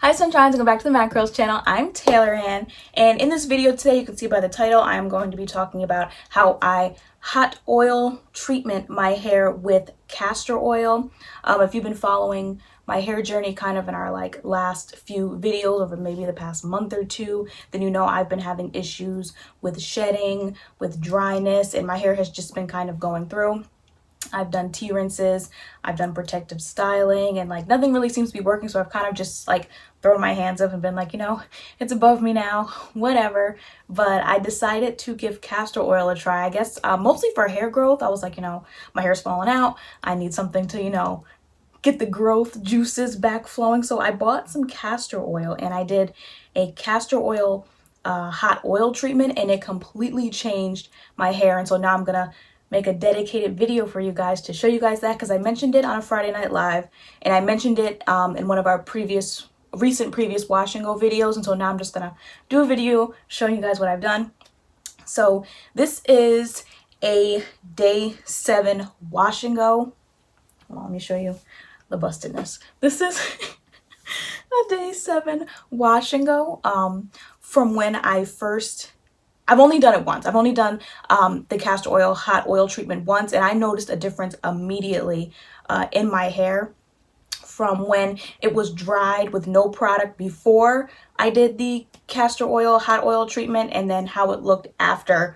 Hi sunshines, welcome back to the MADCURLS channel. I'm TaylorAnne, and in this video today, you can see by the title, I'm going to be talking about how I hot oil treatment my hair with castor oil. If you've been following my hair journey kind of in our last few videos over maybe the past month or two, then you know I've been having issues with shedding, with dryness, and my hair has just been kind of going through. I've done tea rinses, I've done protective styling, and nothing really seems to be working, so I've kind of just thrown my hands up and been like, you know, it's above me now, whatever. But I decided to give castor oil a try, I guess mostly for hair growth. I was like, you know, my hair's falling out, I need something to, you know, get the growth juices back flowing. So I bought some castor oil and I did a castor oil hot oil treatment, and it completely changed my hair. And so now I'm gonna make a dedicated video for you guys to show you guys that, because I mentioned it on a Friday Night Live, and I mentioned it in one of our recent previous wash and go videos, and so now I'm just gonna do a video showing you guys what I've done. So this is a day 7 wash and go. Hold on, let me show you the bustedness. This is a day 7 wash and go from when I've only done it once. I've only done the castor oil hot oil treatment once, and I noticed a difference immediately in my hair from when it was dried with no product before I did the castor oil hot oil treatment, and then how it looked after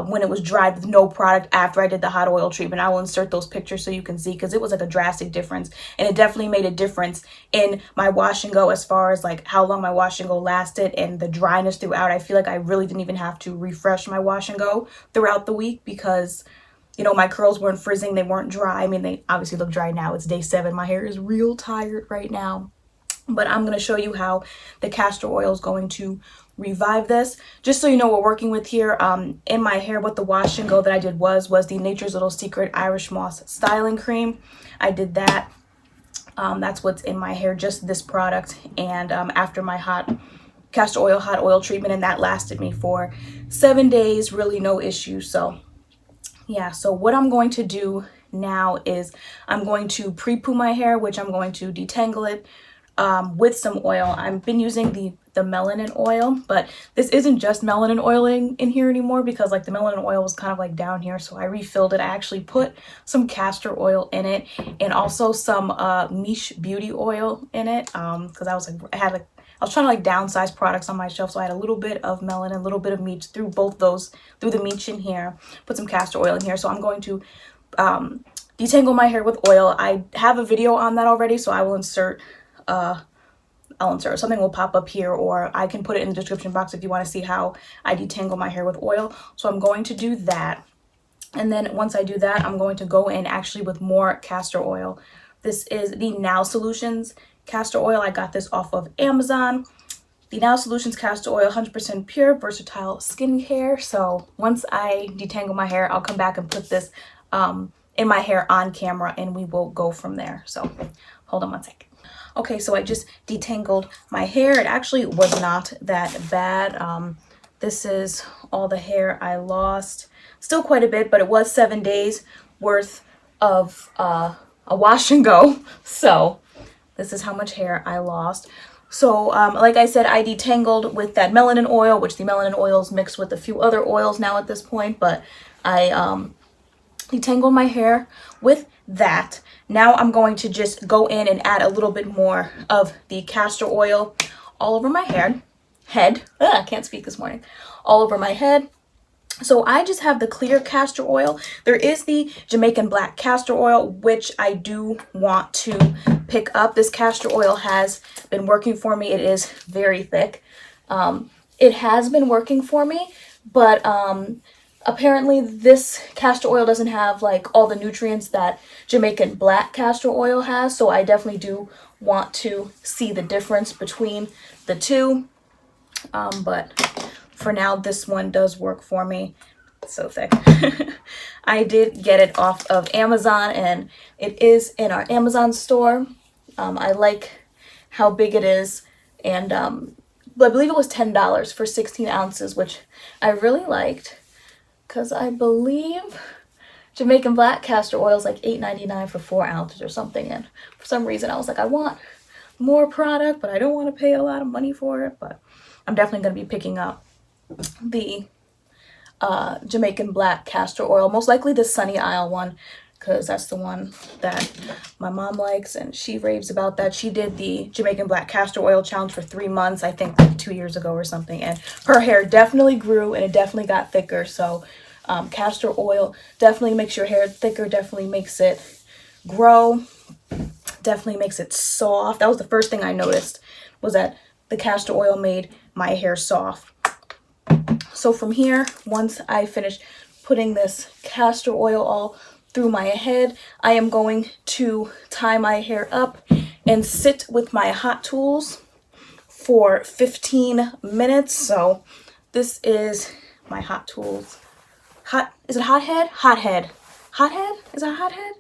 when it was dried with no product after I did the hot oil treatment. I will insert those pictures so you can see, because it was like a drastic difference, and it definitely made a difference in my wash and go as far as how long my wash and go lasted and the dryness throughout. I feel like I really didn't even have to refresh my wash and go throughout the week, because you know, my curls weren't frizzing, they weren't dry. I mean, they obviously look dry now. It's day 7. My hair is real tired right now. But I'm going to show you how the castor oil is going to revive this. Just so you know, we're working with here in my hair, what the wash and go that I did was the Nature's Little Secret Irish Moss Styling Cream. I did that. That's what's in my hair, just this product. And after my castor oil hot oil treatment, and that lasted me for 7 days, really no issue. So yeah, so what I'm going to do now is I'm going to pre-poo my hair, which I'm going to detangle it with some oil. I've been using the melanin oil, but this isn't just melanin oiling in here anymore, because the melanin oil was kind of down here, so I refilled it. I actually put some castor oil in it, and also some Miche beauty oil in it, because I was I was trying to downsize products on my shelf, so I had a little bit of melanin, a little bit of Miche, through both those, through the Miche in here, put some castor oil in here. So I'm going to detangle my hair with oil. I have a video on that already, so I will insert something will pop up here, or I can put it in the description box if you want to see how I detangle my hair with oil. So I'm going to do that, and then once I do that, I'm going to go in actually with more castor oil. This is the Now Solutions castor oil. I got this off of Amazon. The Now Solutions castor oil, 100% pure, versatile skincare. So once I detangle my hair, I'll come back and put this in my hair on camera, and we will go from there. So hold on one second. Okay, so I just detangled my hair. It actually was not that bad. This is all the hair I lost. Still quite a bit, but it was 7 days worth of a wash and go. So this is how much hair I lost. So like I said, I detangled with that melanin oil, which the melanin oil is mixed with a few other oils now at this point, but I detangled my hair with that. Now I'm going to just go in and add a little bit more of the castor oil all over my head. I can't speak this morning. All over my head. So I just have the clear castor oil. There is the Jamaican black castor oil, which I do want to pick up. This castor oil has been working for me. It is very thick. It has been working for me, but apparently this castor oil doesn't have all the nutrients that Jamaican black castor oil has. So I definitely do want to see the difference between the two. But for now, this one does work for me. It's so thick. I did get it off of Amazon, and it is in our Amazon store. I like how big it is, and I believe it was $10 for 16 ounces, which I really liked, because I believe Jamaican black castor oil is $8.99 for 4 ounces or something, and for some reason I was like, I want more product, but I don't want to pay a lot of money for it. But I'm definitely going to be picking up the Jamaican black castor oil, most likely the Sunny Isle one, because that's the one that my mom likes and she raves about that. She did the Jamaican black castor oil challenge for 3 months, I think like 2 years ago or something, and her hair definitely grew and it definitely got thicker. So castor oil definitely makes your hair thicker, definitely makes it grow, definitely makes it soft. That was the first thing I noticed, was that the castor oil made my hair soft. So from here, once I finish putting this castor oil all through my head, I am going to tie my hair up and sit with my hot tools for 15 minutes. So this is my hot tools. Is it hot head? Hot head. Hot head? Is that hot head?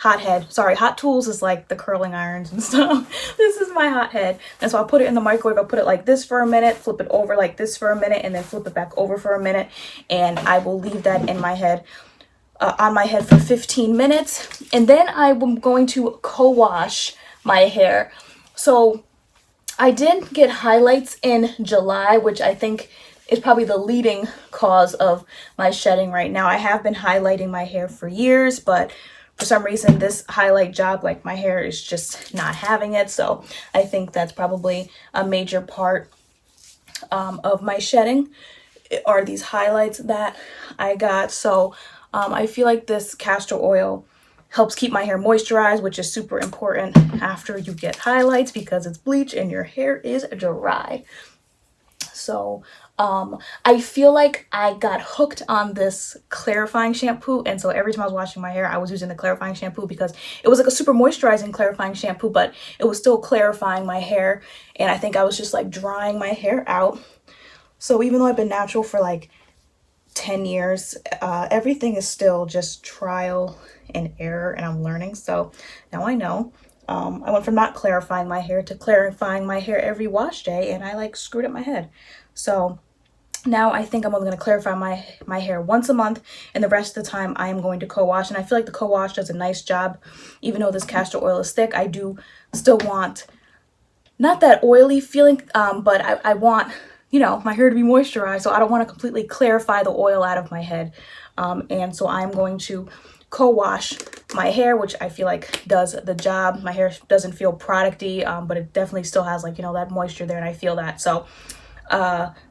Hot head. Sorry, hot tools is like the curling irons and stuff. This is my hot head. And so I'll put it in the microwave. I'll put it like this for a minute, flip it over like this for a minute, and then flip it back over for a minute. And I will leave that in my head, on my head for 15 minutes. And then I'm going to co-wash my hair. So I did get highlights in July, which I think is probably the leading cause of my shedding right now. I have been highlighting my hair for years, but for some reason this highlight job, like my hair is just not having it. So I think that's probably a major part of my shedding, are these highlights that I got. So I feel like this castor oil helps keep my hair moisturized, which is super important after you get highlights because it's bleach and your hair is dry. So I feel like I got hooked on this clarifying shampoo, and so every time I was washing my hair I was using the clarifying shampoo because it was like a super moisturizing clarifying shampoo, but it was still clarifying my hair, and I think I was just like drying my hair out. So even though I've been natural for like 10 years, everything is still just trial and error, and I'm learning. So now I know. I went from not clarifying my hair to clarifying my hair every wash day, and I like screwed up my head. So now I think I'm only going to clarify my hair once a month, and the rest of the time I am going to co-wash. And I feel like the co-wash does a nice job. Even though this castor oil is thick, I do still want not that oily feeling, but I want, you know, my hair to be moisturized. So I don't want to completely clarify the oil out of my head. And so I'm going to co-wash my hair, which I feel like does the job. My hair doesn't feel producty, but it definitely still has, like, you know, that moisture there, and I feel that. So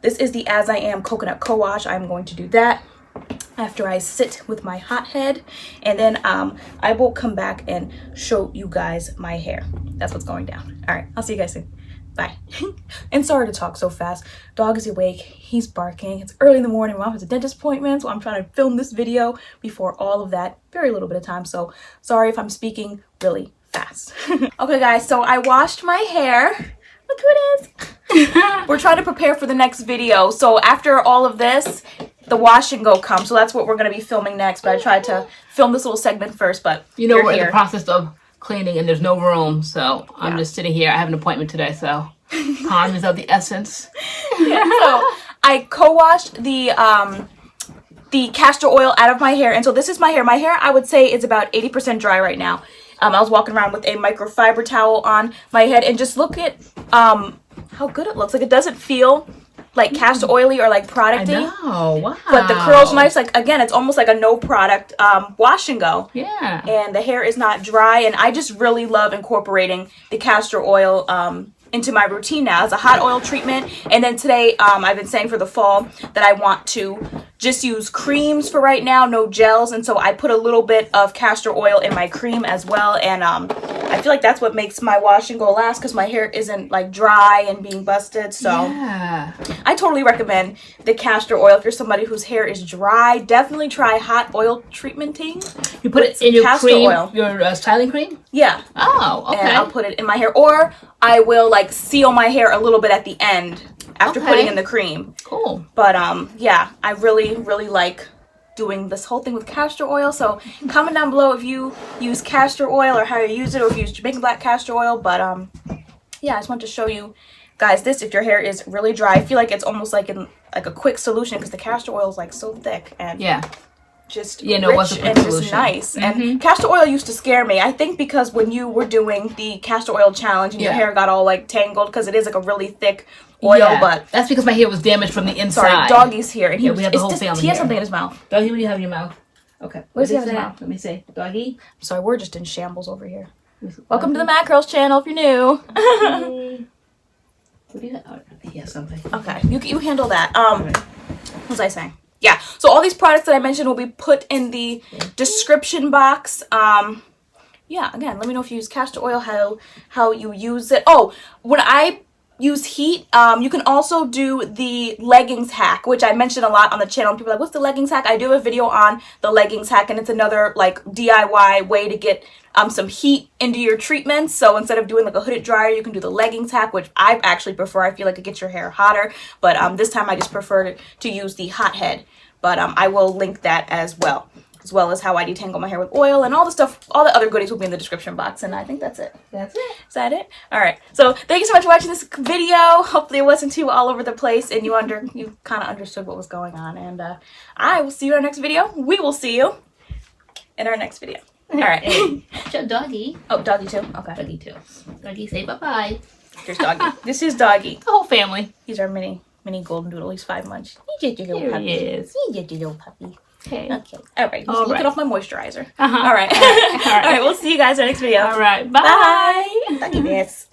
this is the As I Am Coconut Co-Wash. I'm going to do that after I sit with my hot head, and then I will come back and show you guys my hair. That's what's going down. All right, I'll see you guys soon. Bye. And sorry to talk so fast. Dog is awake. He's barking. It's early in the morning. Mom has a dentist appointment, so I'm trying to film this video before all of that. Very little bit of time, so sorry if I'm speaking really fast. Okay, guys, so I washed my hair. Look who it is. We're trying to prepare for the next video. So after all of this, the wash and go comes. So that's what we're going to be filming next. But I tried to film this little segment first, but you know, we're in the process of cleaning and there's no room, so I'm just sitting here. I have an appointment today, so time is of the essence. Yeah, so I co-washed the castor oil out of my hair, and so this is my hair. My hair, I would say, is about 80% dry right now. I was walking around with a microfiber towel on my head, and just look at how good it looks. Like, it doesn't feel like castor oily or like producty. I know, wow. But the curls nice. Like, again, it's almost like a no product wash and go. Yeah. And the hair is not dry, and I just really love incorporating the castor oil into my routine now as a hot oil treatment. And then today, I've been saying for the fall that I want to just use creams for right now, no gels, and so I put a little bit of castor oil in my cream as well. And I feel like that's what makes my wash and go last, because my hair isn't like dry and being busted. So yeah, I totally recommend the castor oil if you're somebody whose hair is dry. Definitely try hot oil treatmenting. You put it in your castor cream, oil. Your styling cream? Yeah. Oh, okay. And I'll put it in my hair, or I will like seal my hair a little bit at the end after putting in the cream. Cool. But yeah, I really like doing this whole thing with castor oil. So comment down below if you use castor oil or how you use it, or if you use Jamaican black castor oil. But yeah, I just want to show you guys this. If your hair is really dry, I feel like it's almost like in like a quick solution, because the castor oil is like so thick. And yeah, just Yeah, no, it rich was a quick and just solution. nice. And castor oil used to scare me. I think because when you were doing the castor oil challenge and your hair got all like tangled because it is like a really thick oil, but that's because my hair was damaged from the inside. Sorry, Doggy's here, and we have the whole family. He has something in his mouth. Doggy, what do you have in your mouth? Okay, what does he have in his mouth? Let me see, Doggy. Sorry, we're just in shambles over here. Welcome to the MADCURLS channel if you're new. What do you have? Oh, he has something. Okay, you handle that. What was I saying? Yeah, so all these products that I mentioned will be put in the description box. Yeah, again, let me know if you use castor oil, how you use it. Oh, when I use heat, you can also do the leggings hack, which I mentioned a lot on the channel. People are like, what's the leggings hack? I do a video on the leggings hack, and it's another like DIY way to get some heat into your treatments. So instead of doing like a hooded dryer, you can do the leggings hack, which I actually prefer. I feel like it gets your hair hotter, but this time I just prefer to use the hot head. But I will link that as well as how I detangle my hair with oil and all the stuff, all the other goodies will be in the description box. And I think that's it. That's it. Is that it? All right. So thank you so much for watching this video. Hopefully it wasn't too all over the place and you kind of understood what was going on. And I will see you in our next video. We will see you in our next video. All right. Show Doggy. Oh, Doggy too? Okay. Doggy too. Doggy, say bye-bye. Here's Doggy. This is Doggy. The whole family. He's our mini golden doodle. He's 5 months. He's just a little puppy. He is. He's just a little puppy. Okay. Okay. All right. Just looking off my moisturizer. Uh-huh. All right. All right. We'll see you guys in our next video. All right. Bye. Bye. Doggy dance.